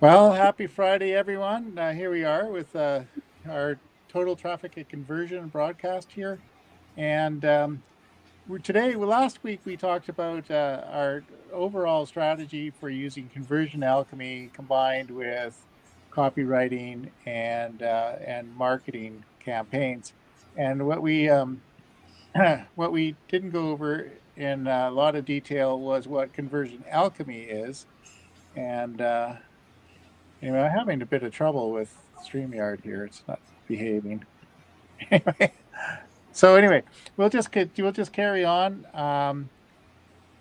Well, happy Friday, everyone. Here we are with our total traffic and conversion broadcast here. And last week, we talked about our overall strategy for using conversion alchemy combined with copywriting and marketing campaigns. And what we didn't go over in a lot of detail was what conversion alchemy is. And Anyway, I'm having a bit of trouble with StreamYard here. It's not behaving. Anyway, so we'll just carry on.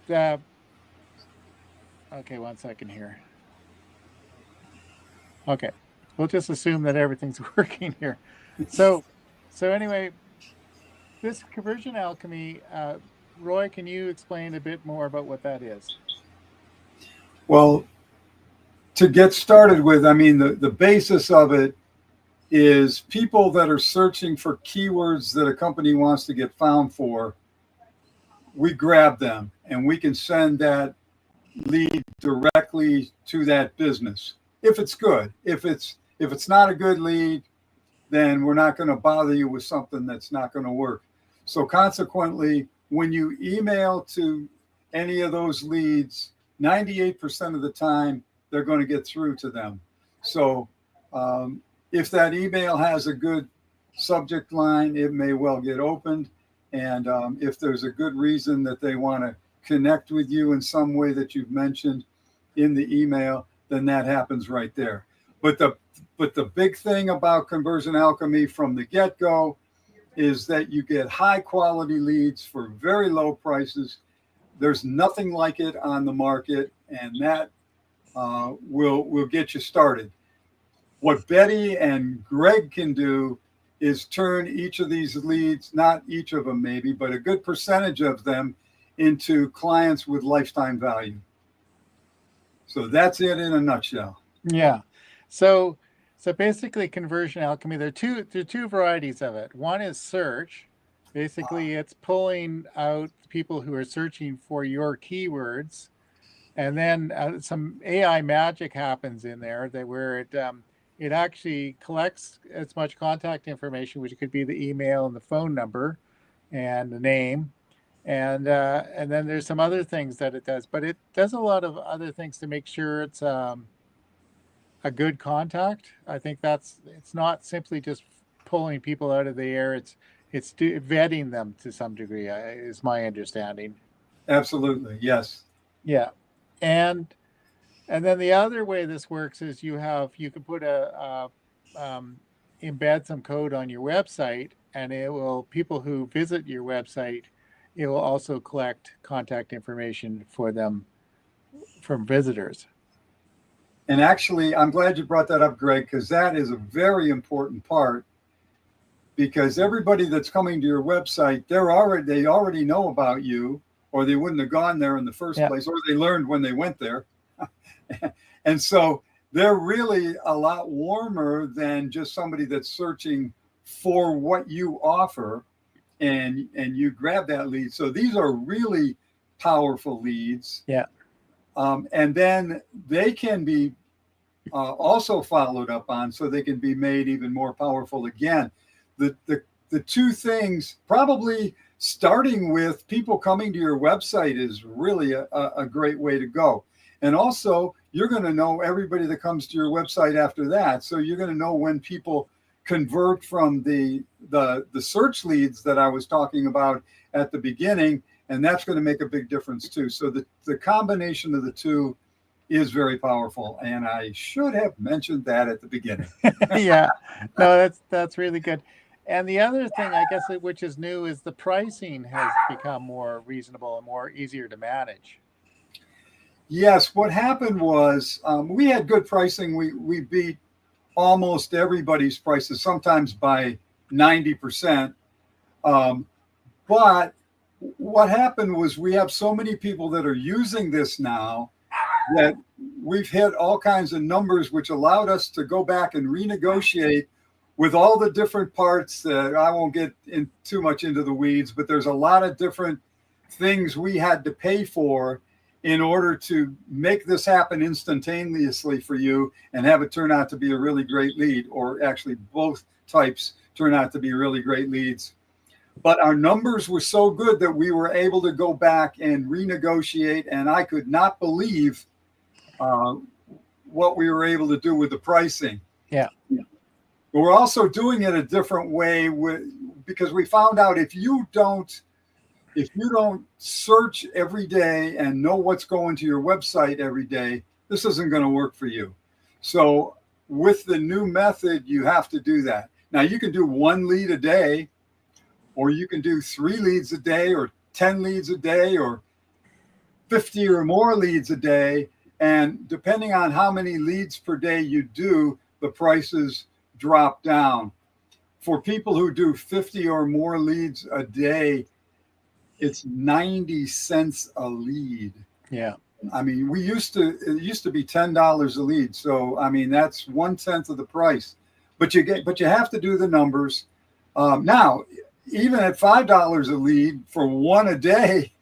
The Okay, one second here. Okay, we'll just assume that everything's working here. So so anyway, this conversion alchemy, Roy, can you explain a bit more about what that is? Well, to get started with, the basis of it is people that are searching for keywords that a company wants to get found for. We grab them and we can send that lead directly to that business. If it's good, if it's not a good lead, then we're not going to bother you with something that's not going to work. So consequently, when you email to any of those leads, 98% of the time, they're going to get through to them. So if that email has a good subject line, it may well get opened. And if there's a good reason that they want to connect with you in some way that you've mentioned in the email, then that happens right there. But the big thing about Conversion Alchemy from the get-go is that you get high quality leads for very low prices. There's nothing like it on the market, and that will get you started. What Betty and Greg can do is turn each of these leads, not each of them maybe, but a good percentage of them into clients with lifetime value. So that's it in a nutshell. Yeah. So basically conversion alchemy, there are two varieties of it. One is search. Basically, it's pulling out people who are searching for your keywords, and then some AI magic happens in there where it actually collects as much contact information, which could be the email and the phone number and the name, and then there's some other things that it does, but it does a lot of other things to make sure it's a good contact. I think it's not simply just pulling people out of the air. It's vetting them to some degree, is my understanding. Absolutely, yes. Yeah, and and then the other way this works is you can put embed some code on your website, and it will people who visit your website, it will also collect contact information for them from visitors. And actually, I'm glad you brought that up, Greg, because that is a very important part. Because everybody that's coming to your website, they already know about you, or they wouldn't have gone there in the first place, or they learned when they went there. And so they're really a lot warmer than just somebody that's searching for what you offer, and you grab that lead. So these are really powerful leads. Yeah. And then they can be also followed up on, so they can be made even more powerful again. The two things, probably starting with people coming to your website, is really a great way to go. And also, you're going to know everybody that comes to your website after that. So you're going to know when people convert from the search leads that I was talking about at the beginning, and that's going to make a big difference too. So the combination of the two is very powerful, and I should have mentioned that at the beginning. Yeah, no, that's really good. And the other thing, I guess, which is new, is the pricing has become more reasonable and more easier to manage. Yes, what happened was we had good pricing. We beat almost everybody's prices, sometimes by 90%. But what happened was we have so many people that are using this now that we've hit all kinds of numbers, which allowed us to go back and renegotiate with all the different parts that I won't get in too much into the weeds, but there's a lot of different things we had to pay for. in order to make this happen instantaneously for you and have it turn out to be a really great lead, or actually both types turn out to be really great leads. But our numbers were so good that we were able to go back and renegotiate, and I could not believe what we were able to do with the pricing. Yeah. But we're also doing it a different way because we found out if you don't search every day and know what's going to your website every day, this isn't going to work for you. So with the new method, you have to do that. Now you can do 1 lead a day, or you can do 3 leads a day, or 10 leads a day, or 50 or more leads a day. And depending on how many leads per day you do, the prices drop down. For people who do 50 or more leads a day, it's 90 cents a lead. Yeah. I mean, it used to be $10 a lead. So, I mean, that's 1/10 of the price, but you have to do the numbers. Now, even at $5 a lead for 1 a day,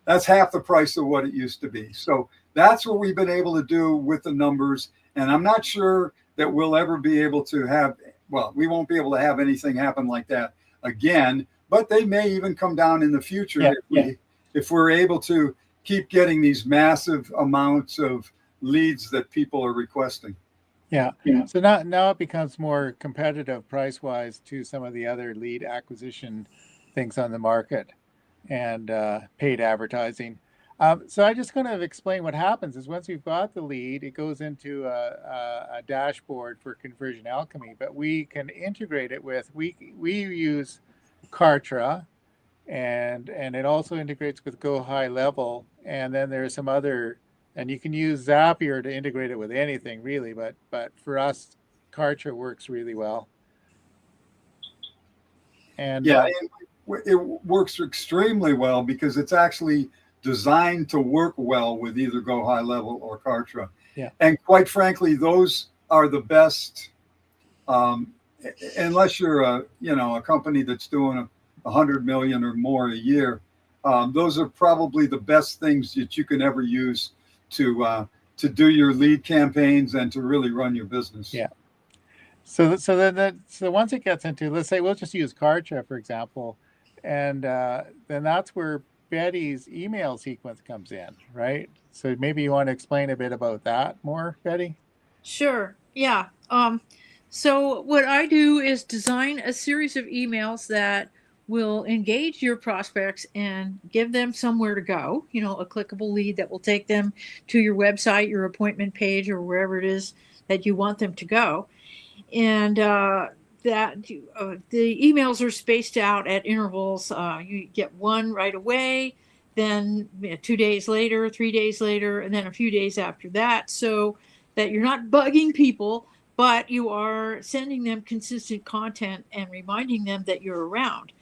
that's half the price of what it used to be. So that's what we've been able to do with the numbers. And I'm not sure that we'll ever be able to we won't be able to have anything happen like that again, but they may even come down in the future if we're able to keep getting these massive amounts of leads that people are requesting. Yeah. So now it becomes more competitive price-wise to some of the other lead acquisition things on the market and paid advertising. So I just kind of explain what happens is once we've got the lead, it goes into a dashboard for Conversion Alchemy, but we can integrate it with, we use Kartra, and it also integrates with Go High Level, and then there's some other, and you can use Zapier to integrate it with anything really, but for us, Kartra works really well. And it works extremely well because it's actually designed to work well with either Go High Level or Kartra. Yeah. And quite frankly, those are the best, unless you're a company that's doing 100 million or more a year. Those are probably the best things that you can ever use to do your lead campaigns and to really run your business. Yeah. So once it gets into, let's say we'll just use Kartra for example, and then that's where Betty's email sequence comes in, right? So maybe you want to explain a bit about that more, Betty? Sure. Yeah. So what I do is design a series of emails that will engage your prospects and give them somewhere to go, a clickable lead that will take them to your website, your appointment page, or wherever it is that you want them to go. And the emails are spaced out at intervals. You get one right away, then 2 days later, 3 days later, and then a few days after that, so that you're not bugging people, but you are sending them consistent content and reminding them that you're around.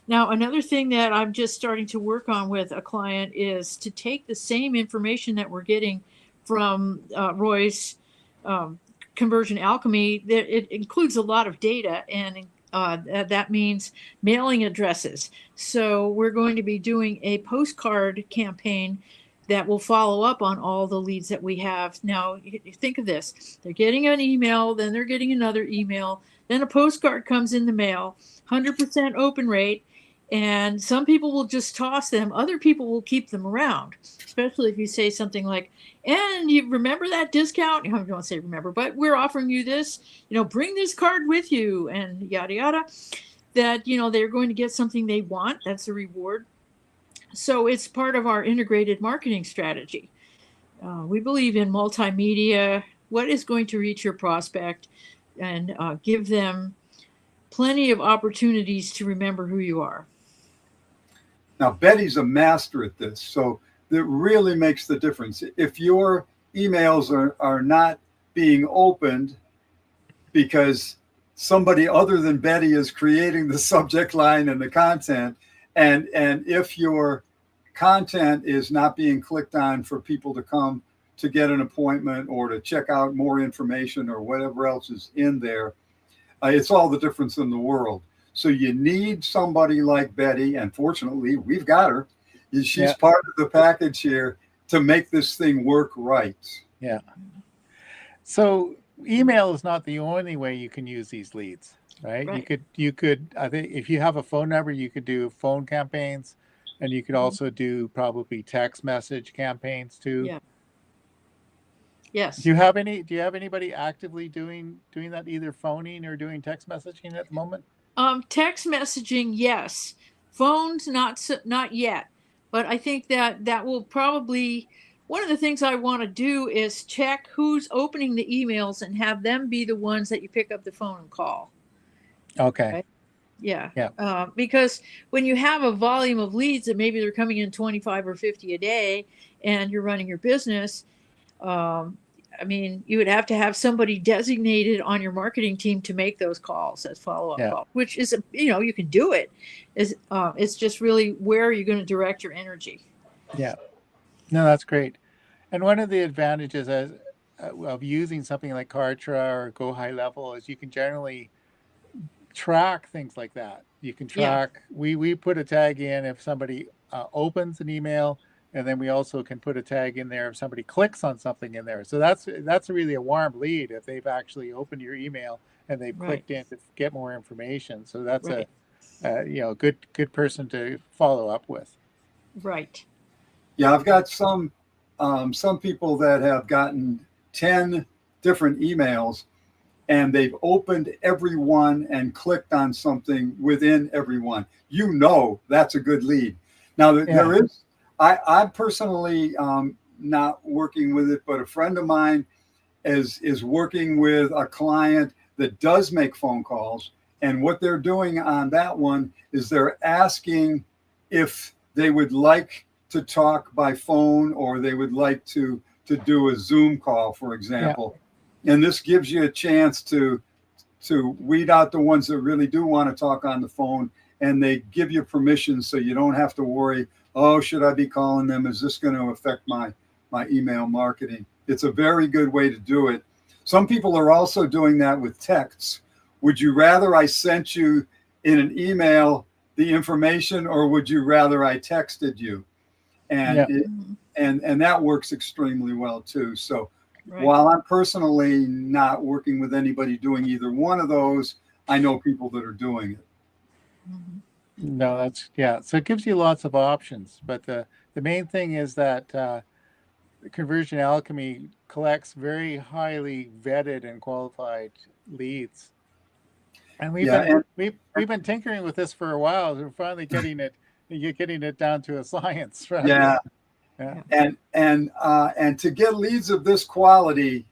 Now, another thing that I'm just starting to work on with a client is to take the same information that we're getting from Roy's Conversion Alchemy. It includes a lot of data, and that means mailing addresses. So we're going to be doing a postcard campaign that will follow up on all the leads that we have. Now, think of this. They're getting an email, then they're getting another email, then a postcard comes in the mail, 100% open rate, and some people will just toss them. Other people will keep them around, especially if you say something like, and you remember that discount? I don't want to say remember, but we're offering you this, bring this card with you, and yada, yada, that, they're going to get something they want. That's a reward. So it's part of our integrated marketing strategy. We believe in multimedia, what is going to reach your prospect, and give them plenty of opportunities to remember who you are. Now, Betty's a master at this, so that really makes the difference. If your emails are not being opened because somebody other than Betty is creating the subject line and the content, and if your content is not being clicked on for people to come to get an appointment or to check out more information or whatever else is in there, it's all the difference in the world. So you need somebody like Betty, and fortunately we've got her. She's part of the package here to make this thing work right. Yeah. So email is not the only way you can use these leads, right? Right. You could, I think if you have a phone number, you could do phone campaigns, and you could also do probably text message campaigns too. Yeah. Yes. Do you have anybody actively doing that, either phoning or doing text messaging at the moment? Text messaging, yes. Phones, not yet. But I think that will probably, one of the things I want to do is check who's opening the emails and have them be the ones that you pick up the phone and call. Okay. Right? Yeah. Yeah. Because when you have a volume of leads that maybe they're coming in 25 or 50 a day and you're running your business, I mean, you would have to have somebody designated on your marketing team to make those calls as follow-up Yeah. calls, which is, you can do it. It's just really where you're going to direct your energy. Yeah. No, that's great. And one of the advantages of using something like Kartra or Go High Level is you can generally track things like that. You can Yeah. track. We put a tag in if somebody opens an email, and then we also can put a tag in there if somebody clicks on something in there. So that's really a warm lead if they've actually opened your email and they've Right. clicked in to get more information. So that's Right. a good person to follow up with. Right. Yeah, I've got some people that have gotten 10 different emails, and they've opened every one and clicked on something within every one. That's a good lead. Now, there is, I'm personally not working with it, but a friend of mine is working with a client that does make phone calls. And what they're doing on that one is they're asking if they would like to talk by phone, or they would like to do a Zoom call, for example. And this gives you a chance to weed out the ones that really do want to talk on the phone, and they give you permission so you don't have to worry, oh, should I be calling them? Is this going to affect my email marketing? It's a very good way to do it. Some people are also doing that with texts. Would you rather I sent you in an email the information, or would you rather I texted you? And and that works extremely well too. So while I'm personally not working with anybody doing either one of those, I know people that are doing it. No, so it gives you lots of options, but the main thing is that Conversion Alchemy collects very highly vetted and qualified leads. And we've been tinkering with this for a while. We're finally getting it down to a science, right? Yeah. And to get leads of this quality,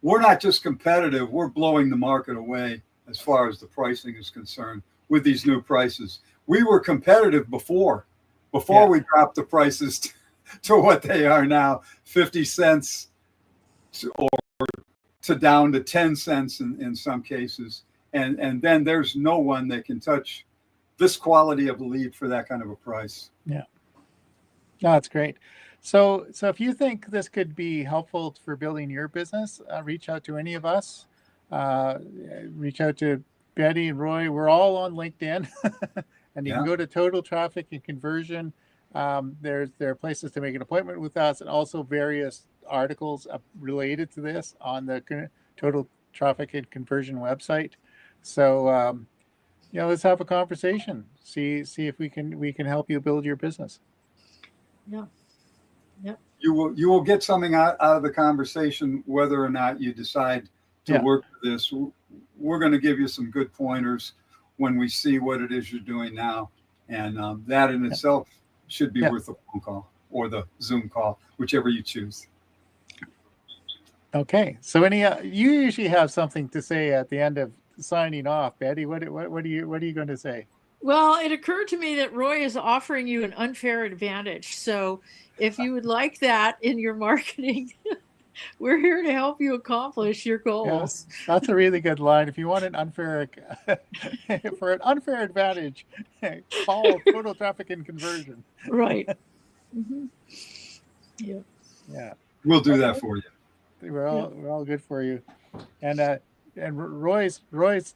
we're not just competitive, we're blowing the market away as far as the pricing is concerned with these new prices. We were competitive before we dropped the prices to what they are now, 50 cents or to down to 10 cents in some cases. And then there's no one that can touch this quality of a lead for that kind of a price. Yeah. No, that's great. So if you think this could be helpful for building your business, reach out to any of us. Reach out to Betty and Roy. We're all on LinkedIn, and you can go to Total Traffic and Conversion. There are places to make an appointment with us, and also various articles related to this on the Total Traffic and Conversion website. So let's have a conversation. See if we can help you build your business. Yeah. Yep. You will get something out of the conversation, whether or not you decide to work with this. We're going to give you some good pointers when we see what it is you're doing now, and that in itself should be worth a phone call or the Zoom call, whichever you choose. Okay. So you usually have something to say at the end of signing off, Betty. What are you going to say? Well, it occurred to me that Roy is offering you an unfair advantage. So if you would like that in your marketing, we're here to help you accomplish your goals. Yeah, that's a really good line. If you want an unfair advantage, call Total Traffic and Conversion. Right. Mm-hmm. Yeah. Yeah. We'll do that for you. We're all good for you. And Roy's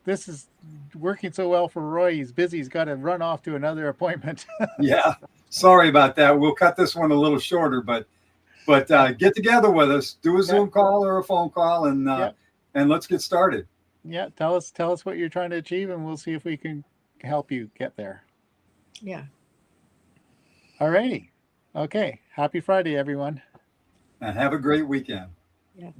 this is working so well for Roy. He's busy. He's got to run off to another appointment. Yeah. Sorry about that. We'll cut this one a little shorter, but But get together with us, do a Yeah. Zoom call or a phone call, and Yeah. and let's get started. Yeah, tell us what you're trying to achieve, and we'll see if we can help you get there. Yeah. All righty. Okay. Happy Friday, everyone. And have a great weekend. Yeah.